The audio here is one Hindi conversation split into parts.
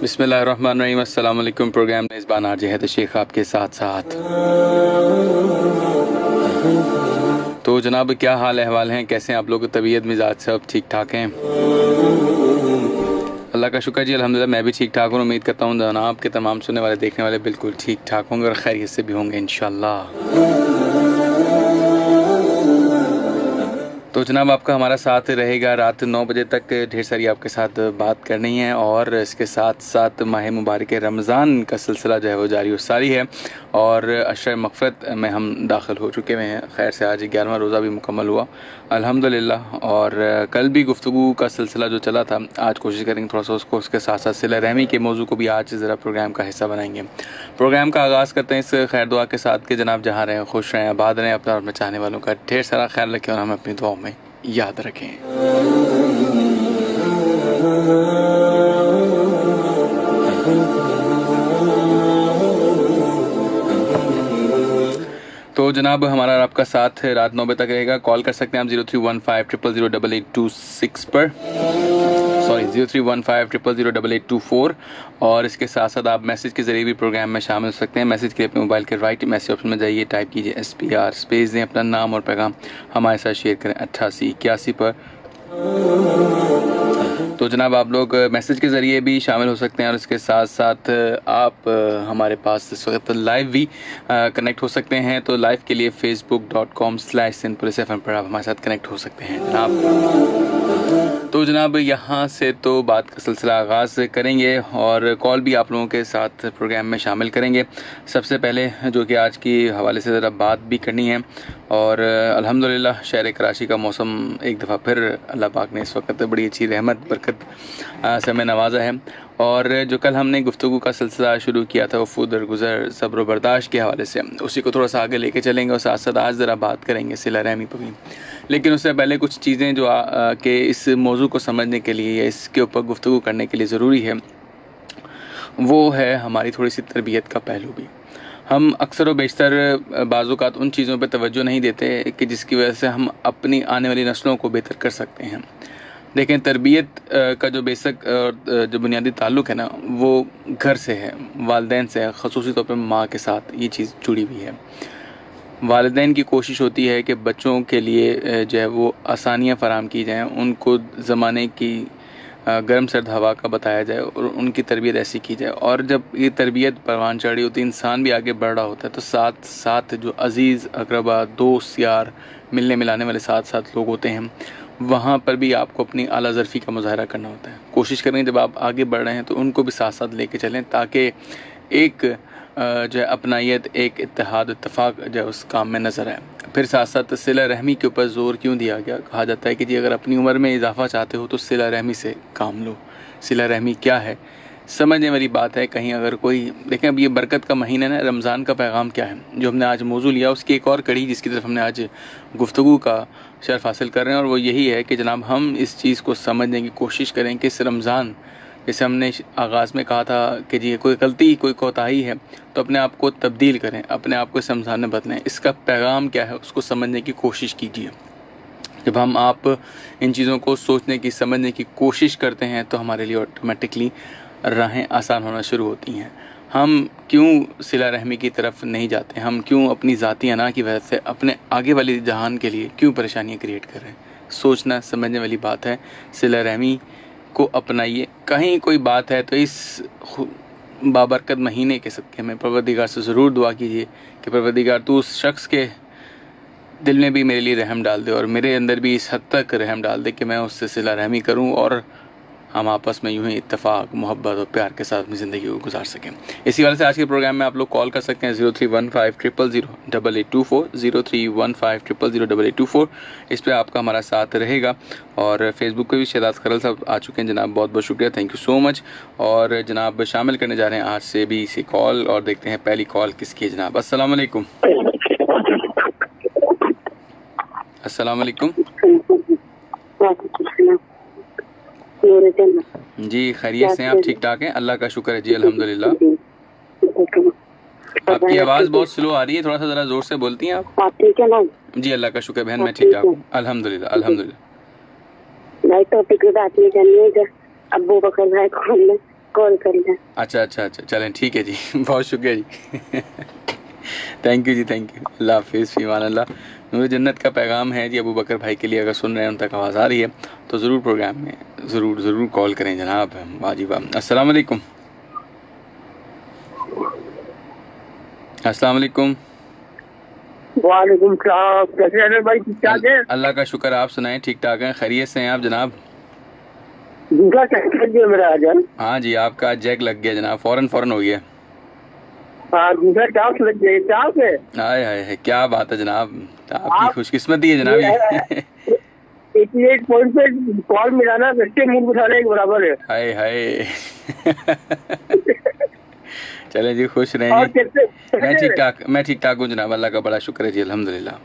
बिस्मिल्लाहिर्रहमानिर्रहीम। अस्सलाम वालेकुम। प्रोग्राम मेज़बान आरजे है तो शेख आपके साथ साथ। तो जनाब क्या हाल अहवाल हैं, कैसे हैं आप लोग? तबीयत मिजाज सब ठीक ठाक हैं? अल्लाह का शुक्र जी, अल्हम्दुलिल्लाह मैं भी ठीक ठाक हूँ। उम्मीद करता हूँ जनाब के तमाम सुनने वाले देखने वाले बिल्कुल ठीक ठाक होंगे और खैरियत से भी होंगे इंशाअल्लाह। तो जनाब आपका हमारा साथ रहेगा रात 9 बजे तक। ढेर सारी आपके साथ बात करनी है और इसके साथ साथ माह मुबारक रमज़ान का सिलसिला जो है वो जारी और सारी है और अशर मग़फ़िरत में हम दाखिल हो चुके हुए हैं। खैर से आज 11वां रोज़ा भी मुकम्मल हुआ अल्हम्दुलिल्लाह। और कल भी गुफ्तगू का सिलसिला जो चला था, आज कोशिश करेंगे थोड़ा सा उसको उसके साथ साथ सिला रहमी के मौजू को भी आज ज़रा प्रोग्राम का हिस्सा बनाएंगे। प्रोग्राम का आगाज़ करते हैं इस खैर दुआ के साथ कि जनाब जहाँ रहें खुश रहें, आबाद रहें, अपना और अपने चाहने वालों का ढेर सारा ख्याल रखें और हमें अपनी दुआओं में याद रखें। तो जनाब हमारा आपका साथ रात 9 बजे तक रहेगा। कॉल कर सकते हैं आप 0315000826 पर, सॉरी 0315000824। और इसके साथ साथ आप मैसेज के ज़रिए भी प्रोग्राम में शामिल हो सकते हैं। मैसेज के लिए अपने मोबाइल के राइट मैसेज ऑप्शन में जाइए, टाइप कीजिए SPR स्पेस दें, अपना नाम और पैगाम हमारे साथ शेयर करें 8881 पर। तो जनाब आप लोग मैसेज के ज़रिए भी शामिल हो सकते हैं और इसके साथ साथ आप हमारे पास इस वक्त लाइव भी कनेक्ट हो सकते हैं। तो लाइव के लिए facebook.com/SinPulisFM पर आप हमारे साथ कनेक्ट हो सकते हैं जनाब। तो जनाब यहाँ से तो बात का सिलसिला आगाज़ करेंगे और कॉल भी आप लोगों के साथ प्रोग्राम में शामिल करेंगे। सबसे पहले जो कि आज की हवाले से ज़रा बात भी करनी है और अल्हम्दुलिल्लाह शहर कराची का मौसम एक दफ़ा फिर अल्लाह पाक ने इस वक्त बड़ी अच्छी रहमत बरकत से हमें नवाजा है। और जो कल हमने गुफ्तगू का सिलसिला शुरू किया था वफ़ूद दरगुज़र सब्र बर्दाश्त के हवाले से, उसी को थोड़ा सा आगे लेके चलेंगे और साथ साथ आज ज़रा बात करेंगे सिला रहमी पर भी। लेकिन उससे पहले कुछ चीज़ें जो कि इस मौजू को समझने के लिए या इसके ऊपर गुफ्तगू करने के लिए ज़रूरी है, वो है हमारी थोड़ी सी तरबियत का पहलू भी। हम अक्सर व बेशतर बाज़-औक़ात उन चीज़ों पर तवज्जो नहीं देते कि जिसकी वजह से हम अपनी आने वाली नस्लों को बेहतर कर सकते हैं। देखें, तरबियत का जो बेसिक जो बुनियादी ताल्लुक़ है ना, वो घर से है, वालिदैन से है, ख़ुसूसी तौर पर माँ के साथ ये चीज़ जुड़ी हुई है। वालिदैन की कोशिश होती है कि बच्चों के लिए जो है वो आसानियाँ फ़राहम की जाएँ, उनको ज़माने की गर्म सर्द हवा का बताया जाए और उनकी तरबियत ऐसी की जाए। और जब ये तरबियत परवान चढ़ रही होती है, इंसान भी आगे बढ़ रहा होता है, तो साथ साथ जो अज़ीज़ अक़रबा, दोस्त यार, मिलने मिलाने वाले साथ साथ लोग होते हैं, वहाँ पर भी आपको अपनी आला ज़रफ़ी का मुज़ाहरा करना होता है। कोशिश करें जब आप आगे बढ़ रहे हैं तो उनको भी साथ साथ लेके चलें, ताकि एक जो है अपनायत, एक इत्तेहाद इत्तेफाक जो है उस काम में नज़र आए। फिर साथ साथ सिला रहमी के ऊपर ज़ोर क्यों दिया गया? कहा जाता है कि जी अगर अपनी उम्र में इजाफ़ा चाहते हो तो सिला रहमी से काम लो। सिला रहमी क्या है, समझने वाली बात है। कहीं अगर कोई देखें, अब ये बरकत का महीना है ना, रमज़ान का पैगाम क्या है जो हमने आज मौजू लिया, उसकी एक और कड़ी जिसकी तरफ हमने आज गुफ्तगू का शर्फ हासिल कर रहे हैं, और वो यही है कि जनाब हम इस चीज़ को समझने की कोशिश करें कि इस रमज़ान, जैसे हमने आगाज़ में कहा था कि जी कोई गलती, कोई कोताही है तो अपने आप को तब्दील करें, अपने आप को समझाने बदलें। इसका पैगाम क्या है उसको समझने की कोशिश कीजिए। जब हम आप इन चीज़ों को सोचने की, समझने की कोशिश करते हैं तो हमारे लिए ऑटोमेटिकली राहें आसान होना शुरू होती हैं। हम क्यों सिला रहमी की तरफ नहीं जाते? हम क्यों अपनी ज़ाती अना की वजह से अपने आगे वाली जहान के लिए क्यों परेशानियाँ क्रिएट कर रहे हैं? सोचना समझने वाली बात है। सिला रहमी को अपनाइए। कहीं कोई बात है तो इस बाबरकत महीने के सदक़े में परवरदिगार से ज़रूर दुआ कीजिए कि परवरदिगार तू उस शख्स के दिल में भी मेरे लिए रहम डाल दे और मेरे अंदर भी इस हद तक रहम डाल दे कि मैं उससे सिला रहमी करूँ और हम आपस में यूँ ही इत्तेफाक, मोहब्बत और प्यार के साथ अपनी ज़िंदगी को गुजार सकें। इसी वाले से आज के प्रोग्राम में आप लोग कॉल कर सकते हैं 0315000824, 0315000824। इस पर आपका हमारा साथ रहेगा। और फेसबुक पे भी शहजाद खरल साहब आ चुके हैं जनाब, बहुत बहुत शुक्रिया, थैंक यू सो मच। और जनाब शामिल करने जा रहे हैं आज से भी इसी कॉल, और देखते हैं पहली कॉल किसकी है जनाब। अस्सलाम वालेकुम। अस्सलाम वालेकुम जी, खैरियत से हैं आप? ठीक ठाक हैं? अल्लाह का शुक्र है जी, अल्हम्दुलिल्लाह। आपकी आवाज़ बहुत स्लो आ रही है, थोड़ा सा ज़रा ज़ोर से बोलती हैं आप? ठीक है ना जी, अल्लाह का शुक्र बहन, मैं ठीक ठाक हूँ अल्हम्दुलिल्लाह अल्हम्दुलिल्लाह। भाई टॉपिक पे बात नहीं करनी है। अब्बू बकर भाई कॉल में कॉल कर लें। अच्छा अच्छा अच्छा, चलें ठीक है जी। बहुत शुक्रिया जी। थैंक यू जी, थैंक यू। अल्लाह हाफिज़, फ़ीमान अल्लाह। नूर जन्नत का पैगाम है जी अबू बकर भाई के लिए, अगर सुन रहे हैं, उन तक आवाज़ आ रही है तो ज़रूर प्रोग्राम में ज़रूर कॉल करें जनाब। वाजिब। अस्सलाम वालेकुम। अस्सलाम वालेकुम। वालेकुम सलाम। कैसे हैं भाई, ठीक ठाक है? अल्लाह का शुक्र, आप सुनाएं, ठीक ठाक हैं, खैरियत से हैं आप जनाब? दूसरा टैक्स लग गया मेरा आज। हाँ जी, आपका जैक लग गया जनाब, फ़ौरन हो गया। हाँ, दूसरा टास्क लग गया। टास्क है, हाय हाय हाय, क्या बात है जनाब, आपकी खुशकिस्मती है जनाब ये। 88 पॉइंट पे कॉल मिलाना बच्चे मुंह उठाने के बराबर है। हाय हाय। चलें जी, खुश रहें और जी। कैसे मैं ठीक ठाक हूँ जनाब, अल्लाह का बड़ा शुक्र है जी, अल्हम्दुलिल्लाह।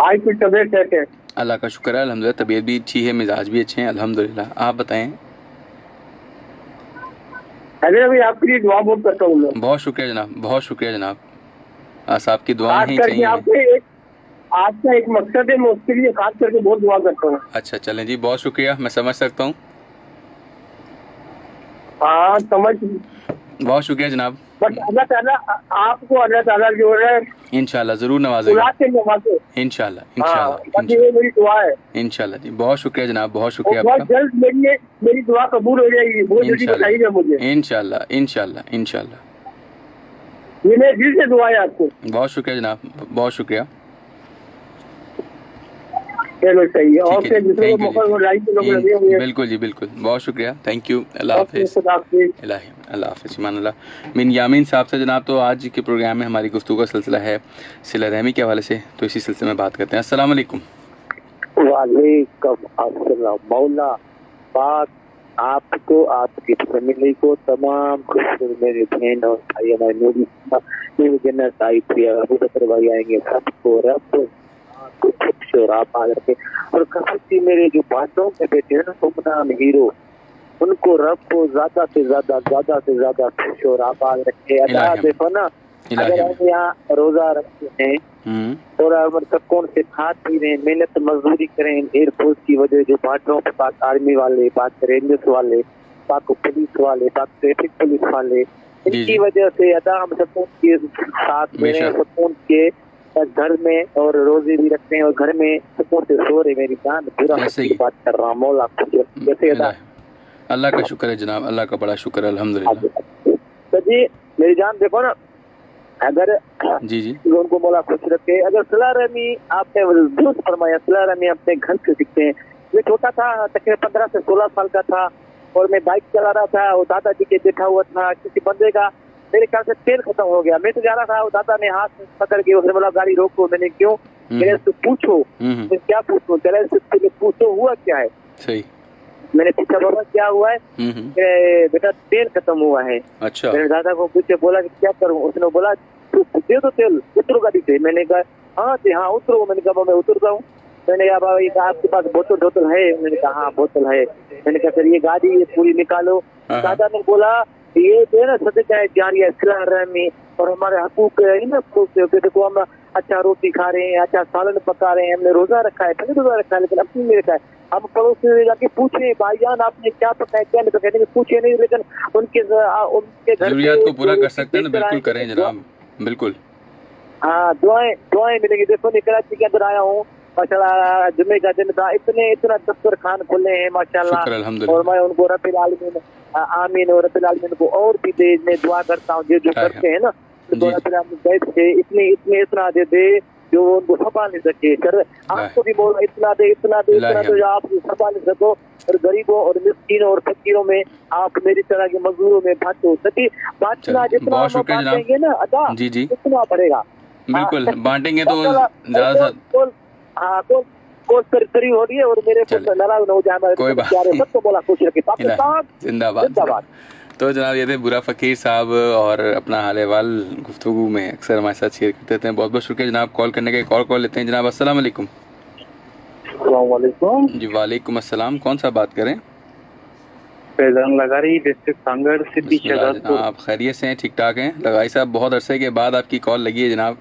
आज की तबीयत कैसे है? अल्लाह का शुक्र है, अल्हम्दुलिल्लाह, तबीयत भी अच्छी है, मिजाज भी अच्छे हैं, अल्हम्दुलिल्लाह। आप बताएं। अरे अभी आपके लिए दुआ बहुत करता हूँ मैं। बहुत शुक्रिया जनाब, बहुत शुक्रिया जनाब। बस आपकी दुआएं खास ही करके चाहिए। आपके एक आपका एक मकसद है, मैं उसके लिए खास करके बहुत दुआ करता हूँ। अच्छा चलें जी, बहुत शुक्रिया, मैं समझ सकता हूँ। हाँ समझ। बहुत शुक्रिया जनाब। बट अल्लाह ताला आपको, अल्लाह ताला जो है इंशाल्लाह ज़रूर नवाजेगा। औलाद से नवाजे। इंशाल्लाह हाँ, इंशाल्लाह बस ये मेरी दुआ है। इंशाल्लाह जी, बहुत शुक्रिया जनाब, बहुत और शुक्रिया बहुत आपका। जल्द मेरी दुआ कबूल हो जाएगी, बहुत जल्दी बताइएगा मुझे। इंशाल्लाह इंशाल्लाह इंशाल्लाह इंशाल्लाह। ये मेरे दिल से दुआ है आपको। बहुत शुक्रिया जनाब, बहुत शुक्रिया। चलो सही है। और ठीक है फिर जी, दूसरे को थैंक यू मौका लाइन के लोग लगे हुए जी। हैं। बिल्कुल जी, बिल्कुल, बहुत शुक्रिया, थैंक यू। अल्लाह ओके, हाफिज़। खुदा हाफिज़। अल्लाह हाफिज़, ईमान अल्लाह। मिन यामीन साहब से जनाब, तो आज के प्रोग्राम में हमारी गुफ्तगू का सिलसिला है सिला रहमी के हवाले से, तो इसी सिलसिले में बात करते हैं। अस्सलाम वालेकुम। वालेकुम अस्सलाम। मौला पाक आपको, आपकी फैमिली को, तमाम खुश मेरे बहन और भाई, हमारे नूरी जन्नत आई प्रिया अबू बकर भाई आएंगे, सबको रब खुश और आबाद रखे। और खासी मेरे जो बातों में बैठे हैं ना गुमनाम हीरो, उनको रब को ज्यादा से ज्यादा खुश और आबाद रखे। अदा देखो ना, अगर हम यहाँ रोजा रखते हैं और अगर सबको से खाद पी रहे हैं, मेहनत मजदूरी करें, एयरफोर्स की वजह जो बॉर्डरों पे पाक आर्मी वाले, पाक रेंजर्स वाले, पाक पुलिस वाले, पाक ट्रैफिक पुलिस वाले, इनकी वजह से अदा हम सकून के साथ में रहे, सकून के घर में और रोजे भी रखते हैं और घर में सकून से सो रहे। मेरी जान पूरा बात कर रहा हूँ। मौला कैसे अदा। अल्लाह का शुक्र है जनाब, अल्लाह का बड़ा शुक्र है, अल्हम्दुलिल्लाह। तो जी मेरी जान देखो ना, अगर जी उनको मौला खुश रखे। अगर सलाह रहमी आपने दुरुस्त फरमाया, सलाह रहमी अपने घर से सीखते हैं। मैं छोटा था, तकरीबन 15 से 16 साल का था और मैं बाइक चला रहा था और दादाजी के देखा हुआ था किसी बंदे का, मेरे ख्याल से तेल खत्म हो गया। मैं तो जा रहा था, दादा ने हाथ पकड़ के उसने बोला गाड़ी रोको। मैंने क्यों? मेरे से पूछो। मैं क्या पूछूं? चले से पूछो हुआ क्या है। सही। मैंने पूछा बाबा क्या हुआ है? बेटा तेल खत्म हुआ है। अच्छा। मैंने दादा को पूछे, बोला कि क्या करूं? उसने बोला दे दो तेल, उतरो गाड़ी से। मैंने कहा हाँ उतरो। मैंने कहा मैं उतरता हूँ। मैंने कहा बाबा आपके पास बोतल है? मैंने कहा हाँ बोतल है। मैंने कहा सर ये गाड़ी ये पूरी निकालो। दादा ने बोला ये जो है ना सदका है जारिया, इस्लाह रहमी और हमारे हकूक है ना, देखो हम अच्छा रोटी खा रहे हैं, अच्छा सालन पका रहे हैं, हमने रोजा रखा है, पहले रोजा रखा है, लेकिन अब नहीं रखा है। हम पड़ोस में जाके पूछे भाईजान आपने क्या पकाया, क्या नहीं पकाया, लेकिन पूछे नहीं, लेकिन उनके घर जरूरियात को पूरा कर सकते हैं ना, बिल्कुल करें जनाब, बिल्कुल। हाँ दुआएं मिलेंगी। देखो मैं कराची के अंदर आया हूँ माशाल्लाह, जुम्मे का दिन था, इतना दफ्तर खान खुले हैं माशाल्लाह, और मैं उनको रब्बिल आलमीन आमीन और रब्बिल आलमीन को और भी दे, मैं दुआ करता हूँ जो करते हैं ना, तो रब्बिल आलमीन बैठ के इतना दे जो उनको संभाल नहीं सके। सर आपको भी बोलो इतना दे जो आप संभाल सको, और गरीबों और मिस्किनों और फकीरों में आप मेरी तरह के मजदूरों में बांटो। सभी बांटना, जितना हम बांटेंगे ना अदा उतना बढ़ेगा। बिल्कुल बांटेंगे तो ज्यादा। हाँ करी हो रही है और मेरे को नाराज हो जाए। कोई बात नहीं, सबको बोला खुश रखे, पाकिस्तान जिंदाबाद। तो जनाब ये थे बुरा फकीर साहब, और अपना हाल अहवाल गुफ्तगू में अक्सर हमारे साथ शेयर करते थे। बहुत बहुत शुक्रिया जनाब कॉल करने के। कॉल लेते हैं जनाब। अस्सलाम वालेकुम। जी वालेकुम अस्सलाम। कौन सा बात करें? फैजान लगारी, डिस्ट्रिक्ट सांगड़ से पीछे। आप खैरियत से हैं? ठीक ठाक हैं लगाई साहब? बहुत अरसे के बाद आपकी कॉल लगी है जनाब।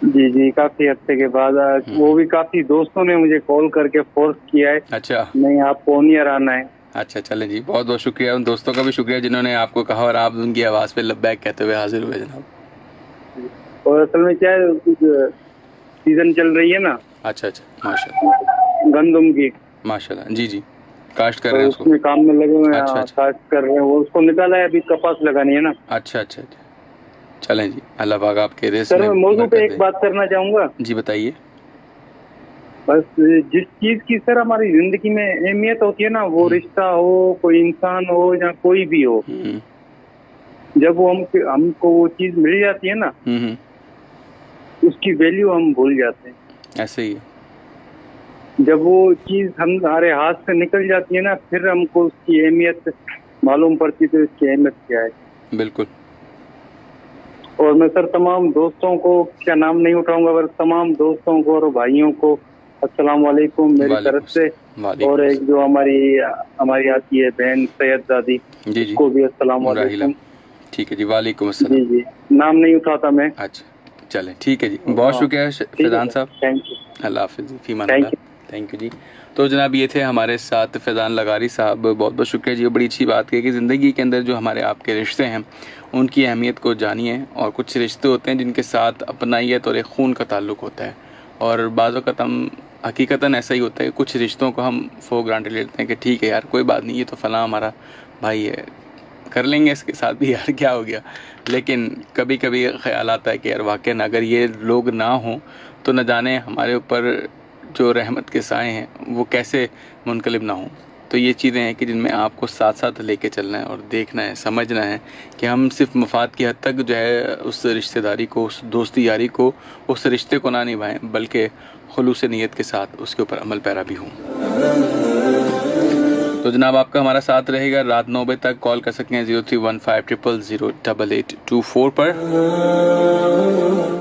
जी काफी अरसे के बाद, वो भी काफी दोस्तों ने मुझे कॉल करके फोर्स किया है। अच्छा। नहीं आपको ऑन ईयर आना है। अच्छा चलें जी, बहुत बहुत शुक्रिया, उन दोस्तों का भी शुक्रिया जिन्होंने आपको कहा और आप उनकी आवाज़ पे लब्बैक कहते हुए हाजिर हुए जनाब। और असल में क्या है, सीजन चल रही है ना अच्छा अच्छा, माशाल्लाह गंदम की, माशाल्लाह, जी जी, काश्त कर तो रहे हैं उसको। उसमें काम में लगे हुए हैं। अच्छा हाँ, अच्छा काश्त कर रहे हैं, वो उसको निकाला है, अभी कपास लगानी है ना। अच्छा अच्छा अच्छा, चलें जी, अल्लाह पाक आपके रिज़्क़ सर में मैं मौजू बरकत पे एक दे। बात करना चाहूंगा। जी बताइए। बस जिस चीज की सर हमारी जिंदगी में अहमियत होती है ना, वो रिश्ता हो, कोई इंसान हो या कोई भी हो, जब वो हमको वो चीज मिल जाती है ना, उसकी वैल्यू हम भूल जाते हैं। ऐसे ही है। जब वो चीज हमारे हाथ से निकल जाती है ना, फिर हमको उसकी अहमियत मालूम पड़ती, तो इसकी अहमियत क्या है। बिल्कुल। और मैं सर तमाम दोस्तों को, क्या नाम नहीं उठाऊंगा, पर तमाम दोस्तों को और भाइयों को अस्सलाम वालेकुम मेरी तरफ से। और एक जो हमारी आती है बहन सैयदजादी, जी जी, उसको भी अस्सलाम वालेकुम। ठीक है जी, वालेकुम अस्सलाम। जी जी, नाम नहीं उठाता मैं। अच्छा चलें, ठीक है जी, बहुत शुक्रिया फैज़ान साहब, थैंक यू, अल्लाह हाफिज़, फ़ीमान थैंक अल्लाह, थैंक यू जी। तो जनाब ये थे हमारे साथ फैज़ान लगारी साहब, बहुत बहुत शुक्रिया जी। बड़ी अच्छी बात है कि ज़िंदगी के अंदर जो हमारे आपके रिश्ते हैं उनकी अहमियत को जानिए, और कुछ रिश्ते होते हैं जिनके साथ अपनाइयत और एक खून का ताल्लुक़ होता है, और बाज़ वक़्त हम हकीकतन ऐसा ही होता है, कुछ रिश्तों को हम फॉर ग्रांटेड लेते हैं कि ठीक है यार कोई बात नहीं, ये तो फ़लाँ हमारा भाई है, कर लेंगे इसके साथ भी यार क्या हो गया। लेकिन कभी कभी ख्याल आता है कि यार वाकई अगर ये लोग ना हों तो न जाने हमारे ऊपर जो रहमत के साए हैं वो कैसे मुनकलिब ना हों। तो ये चीज़ें हैं कि जिनमें आपको साथ साथ लेके चलना है और देखना है, समझना है कि हम सिर्फ मफाद की हद तक जो है उस रिश्तेदारी को, उस दोस्ती यारी को, उस रिश्ते को ना निभाएं, बल्कि खुलूस नीयत के साथ उसके ऊपर अमल पैरा भी हों। तो जनाब आपका हमारा साथ रहेगा, रात 9 बजे तक कॉल कर सकते हैं 0315000824 पर।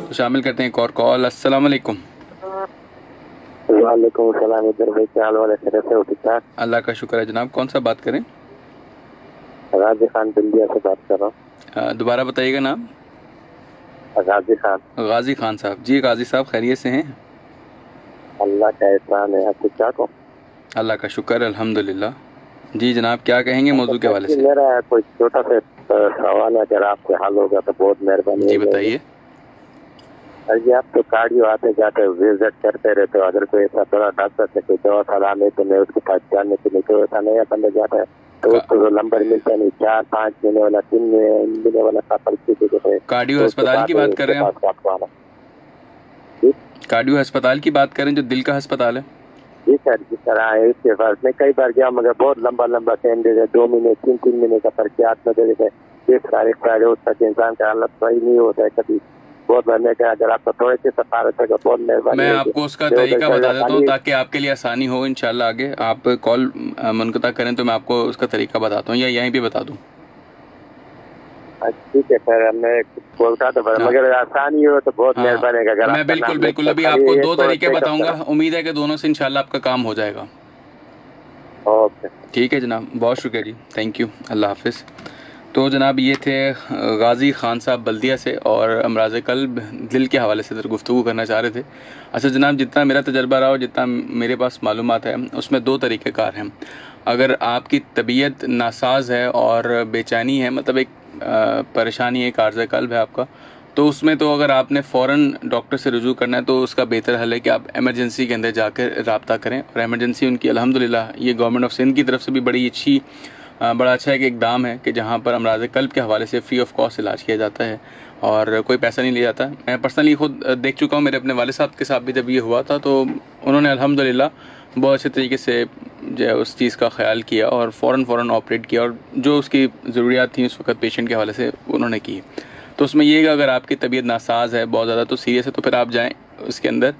तो शामिल करते हैं एक और कॉल। अस्सलाम वालेकुम। वालेकुम सलाम, इधर भाई क्या हाल वाले, खैरियत से हो? ठीक ठाक, अल्लाह का शुक्र है जनाब। कौन सा बात करें? गाजी खान बल्दिया से बात कर रहा हूँ। दोबारा बताइएगा नाम। गाजी खान। गाजी खान साहब जी, गाजी साहब खैरियत से हैं? अल्लाह का एहसान है, आप ठीक ठाक हो? अल्लाह का शुक्र, अल्हम्दुलिल्लाह। जी जनाब, क्या कहेंगे मौजू के हवाले से? मेरा कोई छोटा सा सवाल है, अगर आपसे हल होगा तो बहुत मेहरबानी। जी बताइए। अरे आप तो कार्डियो आते जाते विजिट करते रहते हो, अगर कोई ऐसा थोड़ा डॉक्टर से कोई दवा सलाह ले तो मैं उसके पास जाने के लिए, तो ऐसा नया बंदा जाता है तो उसको जो नंबर मिलता नहीं, 4-5 महीने वाला, 3 महीने वाला का परिस्थिति है। कार्डियो अस्पताल की बात कर रहे हैं आप? कार्डियो अस्पताल की बात करें जो दिल का अस्पताल है? जी सर, जी सर। हाँ, इसके पास मैं कई बार गया, मगर बहुत लंबा लंबा टाइम दे दे, 2 महीने 3 महीने का पर्ची हाथ में दे देते हैं। उस तक इंसान का हालत सही नहीं होता है कभी। बहुत मैंने कहा अगर आपका थोड़े से सफारत है तो बहुत मेहरबानी। मैं आपको उसका तरीका बता देता हूँ ताकि आपके लिए आसानी हो इंशाल्लाह। आगे आप कॉल मुनक़ता करें तो मैं आपको उसका तरीका बताता हूँ, या यहीं पे बता दूँ? ठीक है सर, मैं बोलता तो मगर आसानी हो तो बहुत मेहरबानी है। अगर मैं बिल्कुल अभी आपको 2 तरीके बताऊंगा, उम्मीद है कि दोनों से इंशाल्लाह आपका काम हो जाएगा। ओके, ठीक है जनाब, बहुत शुक्रिया जी, थैंक यू, अल्लाह हाफिज़। तो जनाब ये थे गाजी खान साहब बल्दिया से, और अमराज क़ल्ब दिल के हवाले से गुफ्तगू करना चाह रहे थे। अच्छा जनाब, जितना मेरा तजर्बा रहा और जितना मेरे पास मालूमात है उसमें 2 तरीक़ेकार हैं। अगर आपकी तबीयत नासाज है और बेचैनी है, मतलब एक परेशानी है, एक आर्ज़ क़ल्ब है आपका, तो उसमें तो अगर आपने फ़ौरन डॉक्टर से रुजू करना है तो उसका बेहतर हल है कि आप एमरजेंसी के अंदर जाकर रब्ता करें। और एमरजेंसी उनकी अल्हम्दुलिल्लाह ये गवर्नमेंट ऑफ सिंध की तरफ से भी बड़ा अच्छा एक इक़दाम है कि जहाँ पर अमराज़ क़ल्ब के हवाले से फ़्री ऑफ कॉस्ट इलाज किया जाता है और कोई पैसा नहीं लिया जाता। मैं पर्सनली खुद देख चुका हूँ, मेरे अपने वालिद साहब के साथ भी जब ये हुआ था तो उन्होंने अल्हम्दुलिल्लाह बहुत अच्छे तरीके से जो है उस चीज़ का ख्याल किया और फ़ौरन ऑपरेट किया, और जो उसकी ज़रूरियात थी उस वक्त पेशेंट के हवाले से उन्होंने की। तो उसमें ये है कि अगर आपकी तबीयत नासाज है, बहुत ज़्यादा तो सीरियस है, तो फिर आप जाएँ उसके अंदर,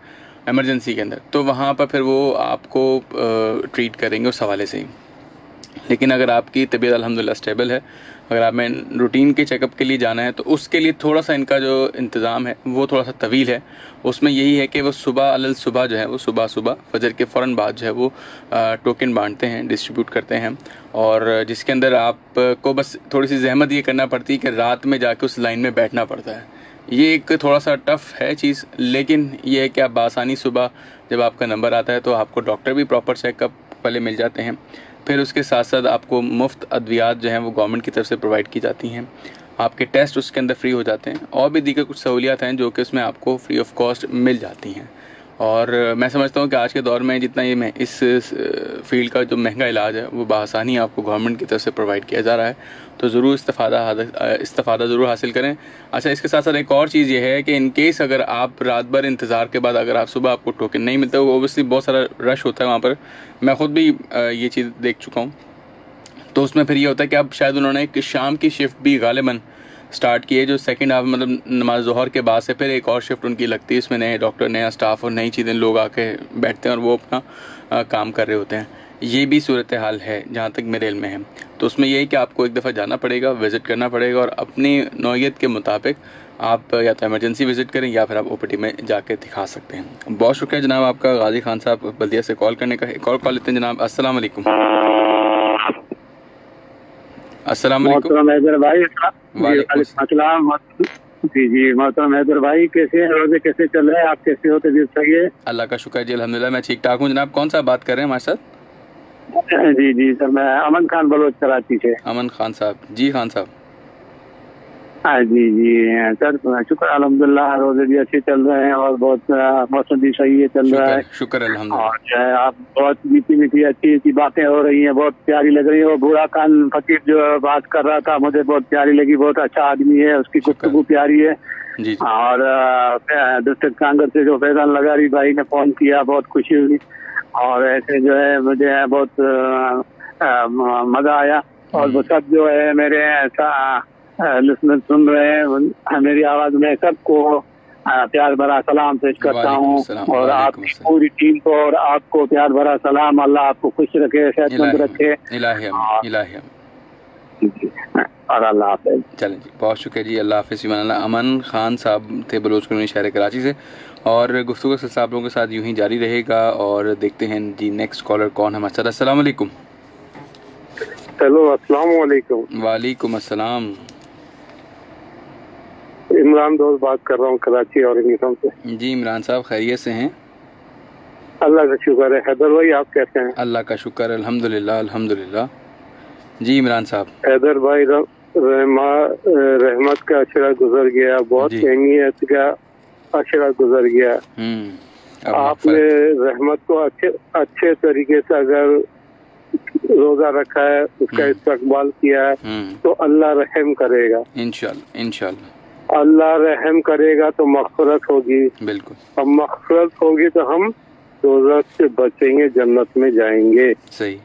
एमरजेंसी के अंदर, तो वहाँ पर फिर वो आपको ट्रीट करेंगे उस हवाले से ही। लेकिन अगर आपकी तबीयत अल्हम्दुलिल्लाह स्टेबल है, अगर आप में रूटीन के चेकअप के लिए जाना है तो उसके लिए थोड़ा सा इनका जो इंतज़ाम है वो थोड़ा सा तवील है। उसमें यही है कि वो सुबह जो है वो सुबह फजर के फ़ौरन बाद जो है वो टोकन बांटते हैं, डिस्ट्रीब्यूट करते हैं, और जिसके अंदर आपको बस थोड़ी सी जहमत ये करना पड़ती है कि रात में जाके उस लाइन में बैठना पड़ता है। ये एक थोड़ा सा टफ़ है चीज़, लेकिन ये है कि आप आसानी सुबह जब आपका नंबर आता है तो आपको डॉक्टर भी प्रॉपर चेकअप पहले मिल जाते हैं। फिर उसके साथ साथ आपको मुफ्त अद्वियात जो हैं वो गवर्नमेंट की तरफ से प्रोवाइड की जाती हैं। आपके टेस्ट उसके अंदर फ्री हो जाते हैं और भी दीगर कुछ सहूलियात हैं जो कि उसमें आपको फ्री ऑफ कॉस्ट मिल जाती हैं। और मैं समझता हूँ कि आज के दौर में जितना ये इस फील्ड का जो महंगा इलाज है वो बआसानी आपको गवर्नमेंट की तरफ से प्रोवाइड किया जा रहा है, तो ज़रूर इस्तेफ़ादा ज़रूर हासिल करें। अच्छा, इसके साथ साथ एक और चीज़ ये है कि इन केस अगर आप रात भर इंतज़ार के बाद अगर आप सुबह आपको टोकन नहीं मिलता, वो ओबियसली बहुत सारा रश होता है वहाँ पर, मैं ख़ुद भी ये चीज़ देख चुका हूँ। तो उसमें फिर ये होता है कि अब शायद उन्होंने एक शाम की शिफ्ट भी गालिबन स्टार्ट की है, जो सेकंड हाफ मतलब नमाज ज़ोहर के बाद से फिर एक और शिफ्ट उनकी लगती है। इसमें नए डॉक्टर, नया स्टाफ और नई चीज़ें लोग आके बैठते हैं और वो अपना काम कर रहे होते हैं। ये भी सूरत हाल है जहाँ तक मेरे इल्म में है। तो उसमें ये है कि आपको एक दफ़ा जाना पड़ेगा, विज़िट करना पड़ेगा और अपनी नौइयत के मुताबिक आप या तो एमरजेंसी विज़िट करें या फिर आप ओपीडी में जाके दिखा सकते हैं। बहुत शुक्रिया जनाब आपका गाजी खान साहब बल्दिया से कॉल करने का। एक और कॉल लेते हैं जनाब। अस्सलाम वालेकुम। अस्सलाम वालेकुम। हैदर भाई, वालेकुम जी मोहतरम हैदर भाई, कैसे हैं? रोजे कैसे चल रहे हैं? आप कैसे हो? तबीयत सही है? अल्लाह का शुक्र जी, अल्हम्दुलिल्लाह मैं ठीक ठाक हूँ। जनाब कौन सा बात कर रहे हैं हमारे साथ? जी सर, मैं अमन खान बलोच कराची से। अमन खान साहब जी। खान साहब हाँ जी सर, शुक्र अल्हम्दुलिल्लाह, रोजे भी अच्छे चल रहे हैं और बहुत मौसम भी सही है, चल रहा है। शुक्र अल्हम्दुलिल्लाह। और जो है आप बहुत मीठी अच्छी अच्छी बातें हो रही हैं, बहुत प्यारी लग रही है। वो बूढ़ा खान फकीर जो बात कर रहा था, मुझे बहुत प्यारी लगी। बहुत अच्छा आदमी है, उसकी गुफ्तगू प्यारी है। जी। और डिस्ट्रिक्ट कांग्रेस से जो फैजान लगारी भाई ने फोन किया, बहुत खुशी हुई और ऐसे जो है मुझे बहुत मजा आया। और वो सब जो है मेरे लिसनर सुन रहे हैं मेरी आवाज में, सबको प्यार भरा सलाम पेश करता हूँ और आपकी पूरी टीम को और आपको प्यार भरा सलाम। अल्लाह आपको खुश रखे, सेहतमंद रखे और अल्लाह हाफ़िज़। चलें जी, बहुत शुक्रिया जी, अल्लाह हाफ़िज़। अमन खान साहब थे बलोच कॉलोनी शहर कराची से और गुफ्तगू के साथ आप लोगों के साथ यूं ही जारी रहेगा। और देखते हैं जी नेक्स्ट कॉलर कौन हमारे साथ। अस्सलाम वालेकुम। हेलो, अस्सलाम वालेकुम। वालेकुम अस्सलाम। इमरान दोस्त बात कर रहा हूँ कराची और से। जी इमरान साहब, खैरियत से हैं? अल्लाह का शुक्र है। हैदर भाई आप कैसे हैं? अल्लाह का शुक्र, अल्हम्दुलिल्लाह अल्हम्दुलिल्लाह। जी इमरान साहब। हैदर भाई रहमत का अशरा गुजर गया, बहुत अहमियत का अशरा गुजर गया। आपने रहमत को अच्छे तरीके से अगर रोजा रखा है, उसका इस्तकबाल किया है, तो अल्लाह रहम करेगा इंशाअल्लाह। इंशाअल्लाह अल्लाह रहम करेगा तो मग़फ़िरत होगी। बिल्कुल। अब मग़फ़िरत होगी तो हम दोज़ख से बचेंगे, जन्नत में जाएंगे। सही,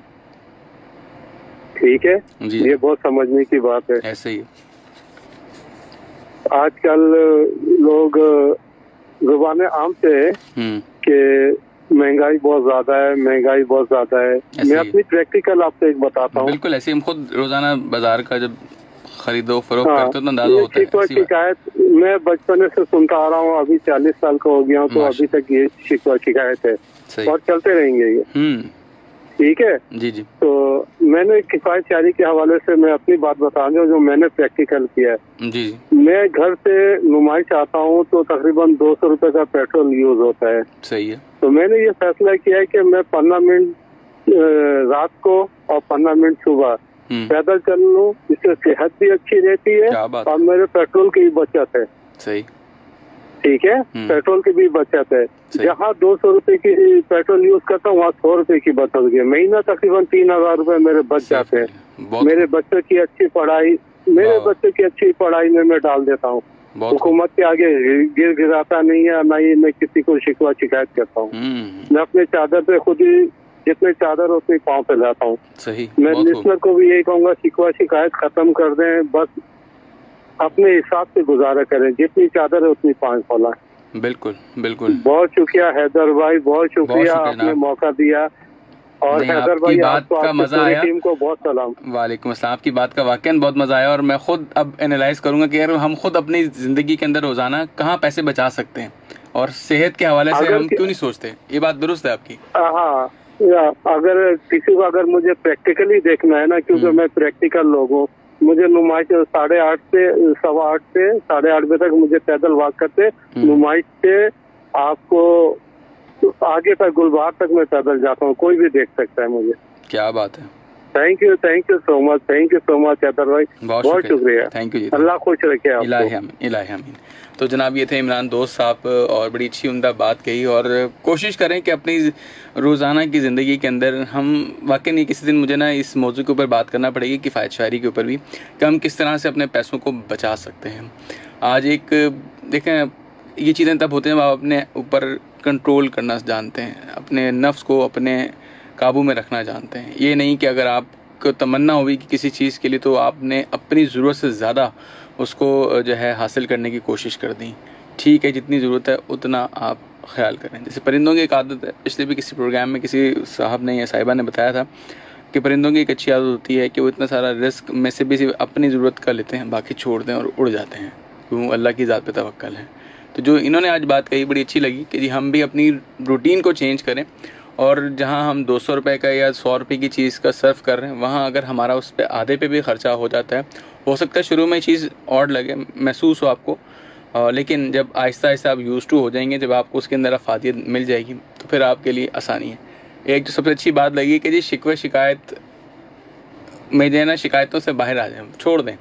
ठीक है जी। ये बहुत समझने की बात है। ऐसे ही आजकल लोग ज़ुबान आम से है कि महंगाई बहुत ज्यादा है, महंगाई बहुत ज्यादा है। मैं अपनी प्रैक्टिकल आपको एक बताता हूँ। बिल्कुल ऐसे हम खुद रोजाना बाजार का जब खरीदो फरोख्त करते तो अंदाजा होता है। शिकायत मैं बचपन से सुनता आ रहा हूँ, अभी 40 साल का हो गया हूँ, तो अभी तक ये शिकायत है और चलते रहेंगे ये। ठीक है जी जी। तो मैंने किफायत शारी के हवाले से मैं अपनी बात बता दूं जो मैंने प्रैक्टिकल किया है। जी। मैं घर से नुमाइश आता हूँ तो तकरीबन 200 रुपए का पेट्रोल यूज होता है। सही है। तो मैंने ये फैसला किया है कि मैं 15 मिनट रात को और 15 मिनट सुबह पैदल चल लूँ, इससे सेहत भी अच्छी रहती है और मेरे पेट्रोल की भी बचत है। सही, ठीक है, पेट्रोल की भी बचत है। जहाँ 200 रुपए की पेट्रोल यूज करता हूँ वहाँ 100 रुपए की बचत हो गई। महीना तकरीबन 3000 रुपए मेरे बच जाते हैं। मेरे बच्चों की अच्छी पढ़ाई में मैं डाल देता हूँ। हुकूमत के आगे गिराता नहीं है, ना ही मैं किसी को शिकायत करता हूँ। मैं अपने चादर पे खुद ही जितने चादर उतनी पाँव पे लाता हूँ। मैं लिस्नर को भी यही कहूँगा, शिकायत खत्म कर दें, बस अपने हिसाब से गुजारा करें, जितनी चादर है उतनी पाँव फैलाएं। बिल्कुल बिल्कुल। बहुत शुक्रिया हैदर भाई, बहुत शुक्रिया आपने मौका दिया। और हैदर भाई आपको का मजा आया, टीम को बहुत सलाम। वालेकुम अस्सलाम। आपकी बात का वाकई बहुत मजा आया और मैं खुद अब एनालाइज करूंगा कि यार हम खुद अपनी जिंदगी के अंदर रोजाना कहाँ पैसे बचा सकते हैं और सेहत के हवाले से हम क्यों नहीं सोचते। ये बात दुरुस्त है आपकी। हाँ, अगर किसी को अगर मुझे प्रैक्टिकली देखना है ना, क्योंकि मैं प्रैक्टिकल लोग हूँ, मुझे नुमाइश 8:30 से 8:15 से 8:30 बजे तक मुझे पैदल वॉक करते, नुमाइश से आपको आगे तक गुलबार तक मैं पैदल जाता हूँ, कोई भी देख सकता है मुझे। क्या बात है, थैंक यू सो मच अतर भाई, बहुत शुक्रिया। थैंक यू जी, अल्लाह खुश रखे आपको। इलाही आमीन। तो जनाब ये थे इमरान दोस्त साहब, और बड़ी अच्छी उम्दा बात कही। और कोशिश करें कि अपनी रोज़ाना की ज़िंदगी के अंदर हम वाकई नहीं, किसी दिन मुझे ना इस मौजू के ऊपर बात करना पड़ेगी, किफ़ायत शायरी के ऊपर भी, कि हम किस तरह से अपने पैसों को बचा सकते हैं। आज एक देखें, ये चीज़ें तब होते हैं जब आप अपने ऊपर कंट्रोल करना जानते हैं, अपने नफ्स को अपने काबू में रखना जानते हैं। ये नहीं कि अगर आपको तमन्ना हुई कि किसी चीज़ के लिए, तो आपने अपनी ज़रूरत से ज़्यादा उसको जो है हासिल करने की कोशिश कर दी। ठीक है, जितनी ज़रूरत है उतना आप ख्याल करें। जैसे परिंदों की एक आदत है, पिछले भी किसी प्रोग्राम में किसी साहब ने या साहिबा ने बताया था कि परिंदों की एक अच्छी आदत होती है कि वो इतना सारा रिस्क में से भी सिर्फ अपनी ज़रूरत का लेते हैं, बाकी छोड़ दें और उड़ जाते हैं, क्यों अल्लाह की ज़ात पे तवक्कल है। तो जो इन्होंने आज बात कही बड़ी अच्छी लगी कि जी हम भी अपनी रूटीन को चेंज करें, और जहां हम 200 रुपये का या 100 रुपये की चीज़ का सर्व कर रहे हैं, वहां अगर हमारा उस पर आधे पे भी खर्चा हो जाता है, हो सकता है शुरू में चीज़ ऑड लगे, महसूस हो आपको, लेकिन जब आहिस्ता आहिस्ता आप यूज़ टू हो जाएंगे, जब आपको उसके अंदर अफादियत मिल जाएगी, तो फिर आपके लिए आसानी है। एक जो सबसे अच्छी बात लगी कि जी शिकवे शिकायत में जो है ना, शिकायतों से बाहर आ जाए, छोड़ दें।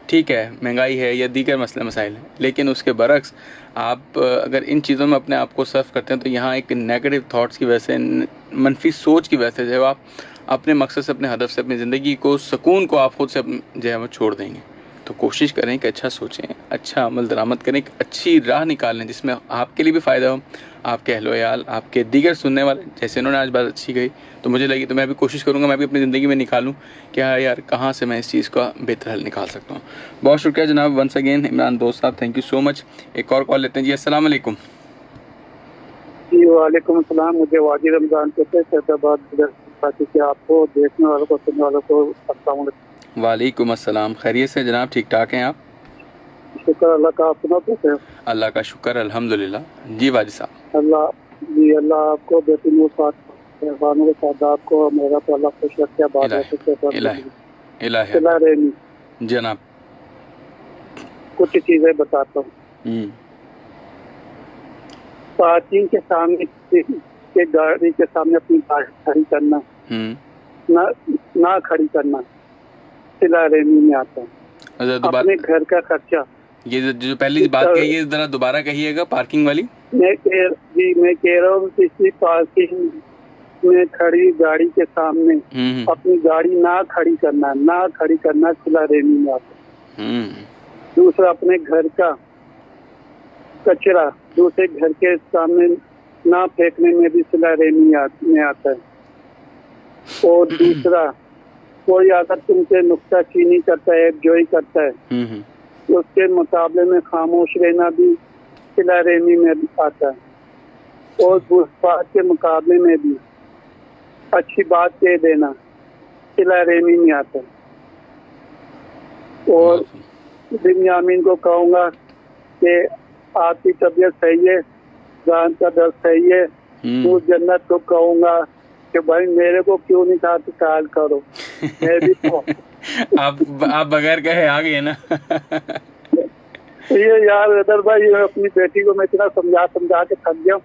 ठीक है, महंगाई है या दीगर मसले मसाइल हैं, लेकिन उसके बरक्स आप अगर इन चीज़ों में अपने आप को सर्व करते हैं, तो यहाँ एक नेगेटिव थॉट्स की वजह से, मनफी सोच की वजह से, जब आप अपने मकसद से, अपने हदफ से, अपनी ज़िंदगी को, सुकून को आप खुद से जो है वो छोड़ देंगे। तो कोशिश करें कि अच्छा सोचें, अच्छा अमल दरामद करें, एक अच्छी राह निकालें जिसमें आपके लिए भी फ़ायदा हो, आपके अहलो याल, आपके दीगर सुनने वाले। जैसे इन्होंने आज बात अच्छी कही, तो मुझे लगी, तो मैं भी कोशिश करूँगा मैं भी अपनी ज़िंदगी में निकालूँ कि हाँ यार, कहाँ से मैं इस चीज़ का बेहतर हल निकाल सकता हूँ। बहुत शुक्रिया जनाब, वंस अगेन इमरान दोस्त साहब, थैंक यू सो मच। एक और कॉल लेते हैं जी। अस्सलाम वालेकुम। जी वालेकुम अस्सलाम। मुझे वाजी रमज़ान कहते हैं, फैज़ाबाद से। आपको देखने वालों को, सुनने वालों को अस्सलाम वालेकुम। वालेकुम अस्सलाम। खैरियत से जनाब? ठीक ठाक हैं आप? शुक्र अल्लाह का। आप सुना कैसे? अल्लाह का शुक्र, अल्हम्दुलिल्लाह। जी वाजी साहब। अल्लाह आपको बेहतरीन मेहरबानों के साथ आपको मेरा तो अल्लाह खुश रखे। जनाब कुछ चीजें बताता हूँ। पार्किंग के सामने के गाड़ी के सामने अपनी गाड़ी खड़ी करना, ना खड़ी करना सिला रेमी में आता है। अपने घर का खर्चा, ये जो पहली बात कही है जरा दोबारा कहिएगा, पार्किंग वाली। मैं कह रहा हूँ किसी पार्किंग में खड़ी गाड़ी के सामने अपनी गाड़ी ना खड़ी करना सिला रेमी में आता है। दूसरा, अपने घर का कचरा दूसरे घर के सामने ना फेंकने में भी सिला रेमी में आता है। और दूसरा, कोई अगर तुमसे नुक्ताचीनी करता है, जोई करता है, तो उसके मुकाबले में खामोश रहना भी सिला रेमी में आता है। और बात के मुकाबले में भी अच्छी बात कह देना सिला रेमी में आता है। और बिन्यामीन को कहूँगा कि आपकी तबीयत सही है, जान का दर्द सही है, तो जन्नत को कहूँगा कि भाई मेरे को क्यों नहीं था तो कॉल करो। मैं भी तो आप बगैर कहे आ गए ना। ये यार अदर भाई, अपनी बेटी को मैं इतना समझा के थक गया।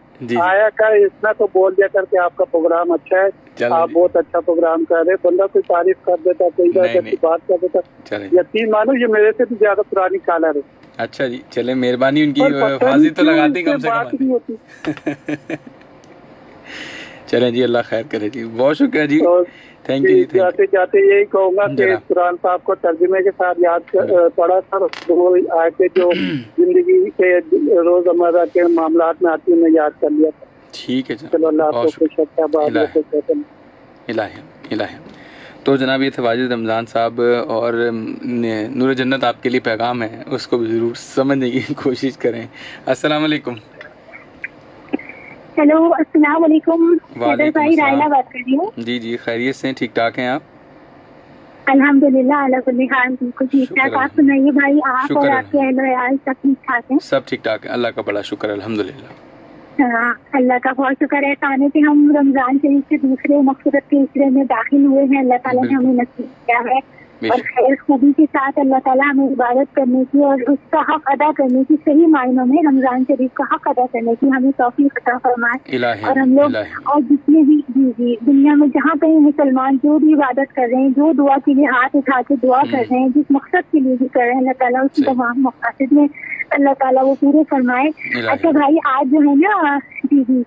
आया कर इतना तो बोल दिया करके आपका प्रोग्राम अच्छा है, आप बहुत अच्छा प्रोग्राम कर रहे। बंदा कोई तारीफ कर देता, कोई बात कर देता। यकीन मानो ये मेरे से भी ज्यादा पुरानी कॉलर है। अच्छा जी, चले मेहरबानी, उनकी हाजिर तो लगाती कम से कम। चले जी, अल्लाह खैर करे जी, बहुत शुक्रिया जी, थैंक यू। जाते जाते यही कहूँगा कि कुरान साहब को तर्जुमे के साथ याद पढ़ा था, आयतें जो जिंदगी के रोजमर्रा के मामलात में आती है, मैं याद कर लिया था। ठीक है, चलो अल्लाह आपको इलाही। तो जनाब ये थे वाजिद रमज़ान साहब, और नूर जन्नत आपके लिए पैगाम है, उसको भी ज़रूर समझने की कोशिश करें। अस्सलाम वालेकुम। हेलो, अस्सलाम वालेकुम। भाई रायला बात कर रही हूँ। जी, खैरियत से? ठीक ठाक हैं आप? अल्हम्दुलिल्लाह, बिल्कुल ठीक ठाक। आप सुनाइए भाई, आप और आपके अहलो यार सब ठीक ठाक हैं? सब ठीक ठाक है, अल्लाह का बड़ा शुक्र, अल्हम्दुलिल्लाह। हाँ, अल्लाह का बहुत शुक्र है। ताने से हम रमजान शरीफ के दूसरे मकसद के हिस्से में दाखिल हुए हैं। अल्लाह ताला ने हमें नसीब किया है। और खैर खूबी के साथ अल्लाह ताला हमें इबादत करने की और उसका हक अदा करने की, सही मायनों में रमजान शरीफ का हक अदा करने की हमें तौफीक अता फरमाए। और हम लोग और जितने भी जी दुनिया में जहाँ कहीं मुसलमान जो भी इबादत कर रहे हैं, जो दुआ के लिए हाथ उठा के दुआ कर रहे हैं, जिस मकसद के लिए भी कर रहे हैं, अल्लाह ताला उस तमाम मकसद में अल्लाह ताला वो पूरे फरमाए। अच्छा भाई, आज जो है ना जी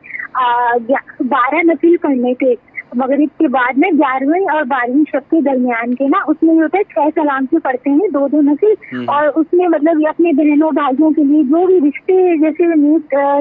12 नफिल पढ़ने थे मगरिब के बाद में 11वीं और 12वीं शब के दरमियान के ना, उसमें ये होता है 6 सलाम से पढ़ते हैं 2-2 नफिल। और उसमें मतलब ये अपने बहनों भाइयों के लिए जो भी रिश्ते जैसे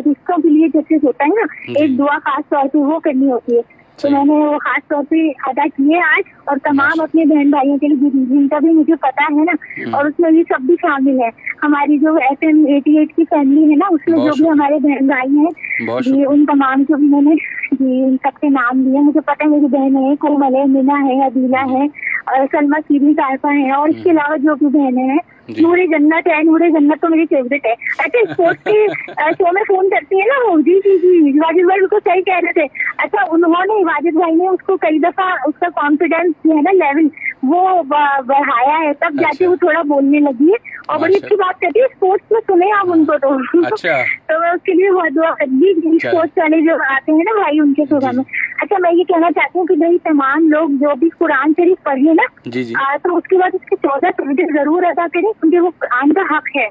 रिश्तों के लिए जैसे होता है ना, एक दुआ खास तौर पे वो करनी होती है, तो मैंने वो खास तौर पे अदा किए आज। और तमाम अपने बहन भाइयों के लिए जिनका भी मुझे पता है ना, और उसमें ये सब भी शामिल है। हमारी जो FM 88 की फैमिली है ना, उसमें जो भी हमारे बहन भाई हैं जी, उन तमाम को भी मैंने जी उन सबके नाम लिए। मुझे पता है मेरी बहन है, कोमल है, मीना है, अदीला है और सलमा सीरी साइफा है, और इसके अलावा जो भी बहनें हैं, नूरे जन्नत है। नूरे जन्नत तो मेरी फेवरेट है। अच्छा, स्पोर्ट्स के शो में फोन करती है ना वो, जी वाजिद भाई उसको सही कह रहे थे। अच्छा, उन्होंने वाजिद भाई ने उसको कई दफा उसका कॉन्फिडेंस जो है ना लेवल वो बढ़ाया है, तब जाके वो थोड़ा बोलने लगी है और बड़ी अच्छी बात कहती है। स्पोर्ट्स में सुने आप उनको तो तो मैं उसके लिए बहुत दुआ करती। स्पोर्ट्स वाले जो आते हैं ना भाई उनके प्रोग्राम में। अच्छा, मैं ये कहना चाहती हूँ कि भाई तमाम लोग जो भी कुरान शरीफ पढ़े ना तो उसके बाद उसके 14 सजदे जरूर अदा करें, क्योंकि वो कुरान का हक है।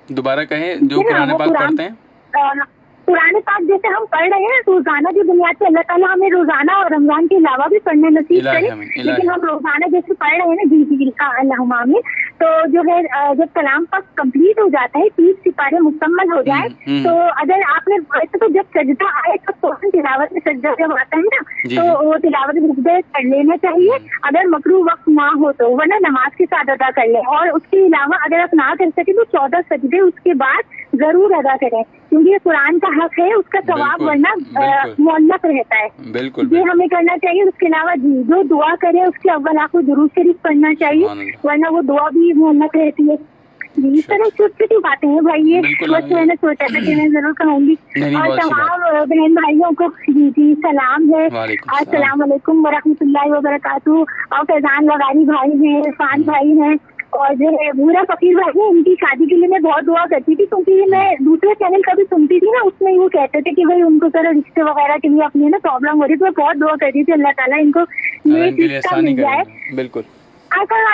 दोबारा कहें, जो कुरान पाक पढ़ते हैं कुरान पाक जैसे हम पढ़ रहे हैं रोजाना की बुनियाद पे, अल्लाह ताला हमें रोजाना और रमजान के अलावा भी पढ़ने नसीब करे, लेकिन हम रोजाना जैसे पढ़ रहे हैं ना जी अल्लाहुम्मा आमीन, तो जो है जब कलाम पाक कंप्लीट हो जाता है, 30 सिपारे मुकम्मल हो जाए, तो अगर आपने तो जब सजदा आए तो फौरन तिलावत में सजदा जब आता है ना, तो वो तिलावत में सजदे कर लेना चाहिए अगर मकरू वक्त ना हो तो, वरना नमाज के साथ अदा कर ले। और उसके अलावा अगर आप ना कर सके तो 14 सजदे उसके बाद जरूर अदा करें, क्योंकि ये कुरान का हक है, उसका सवाब वरना मुअल्लक रहता है। बिल्कुल ये हमें करना चाहिए। उसके अलावा जी जो दुआ करे उसके अव्वल आपको दुरूद शरीफ पढ़ना चाहिए, वरना वो दुआ भी मुअल्लक रहती है। इस तरह छोटी छोटी बातें हैं भाई, ये बस मैंने सोचा था कि मैं जरूर कहूंगी। और तमाम बहन भाइयों को जी सलाम है, अस्सलाम वालेकुम वरहमतुल्लाहि वबरकातुहू। और फैजान लगारी भाई हैं, इरफान भाई हैं, और जो है भूरा फकीर भाई है, इनकी शादी के लिए मैं बहुत दुआ करती थी, क्योंकि मैं दूसरे चैनल का भी सुनती थी ना, उसमें वो कहते थे कि भाई उनको जरा रिश्ते वगैरह के लिए अपनी ना प्रॉब्लम हो रही, तो मैं बहुत दुआ करती थी अल्लाह ताला इनको ये रिश्ता मिल जाए। बिल्कुल।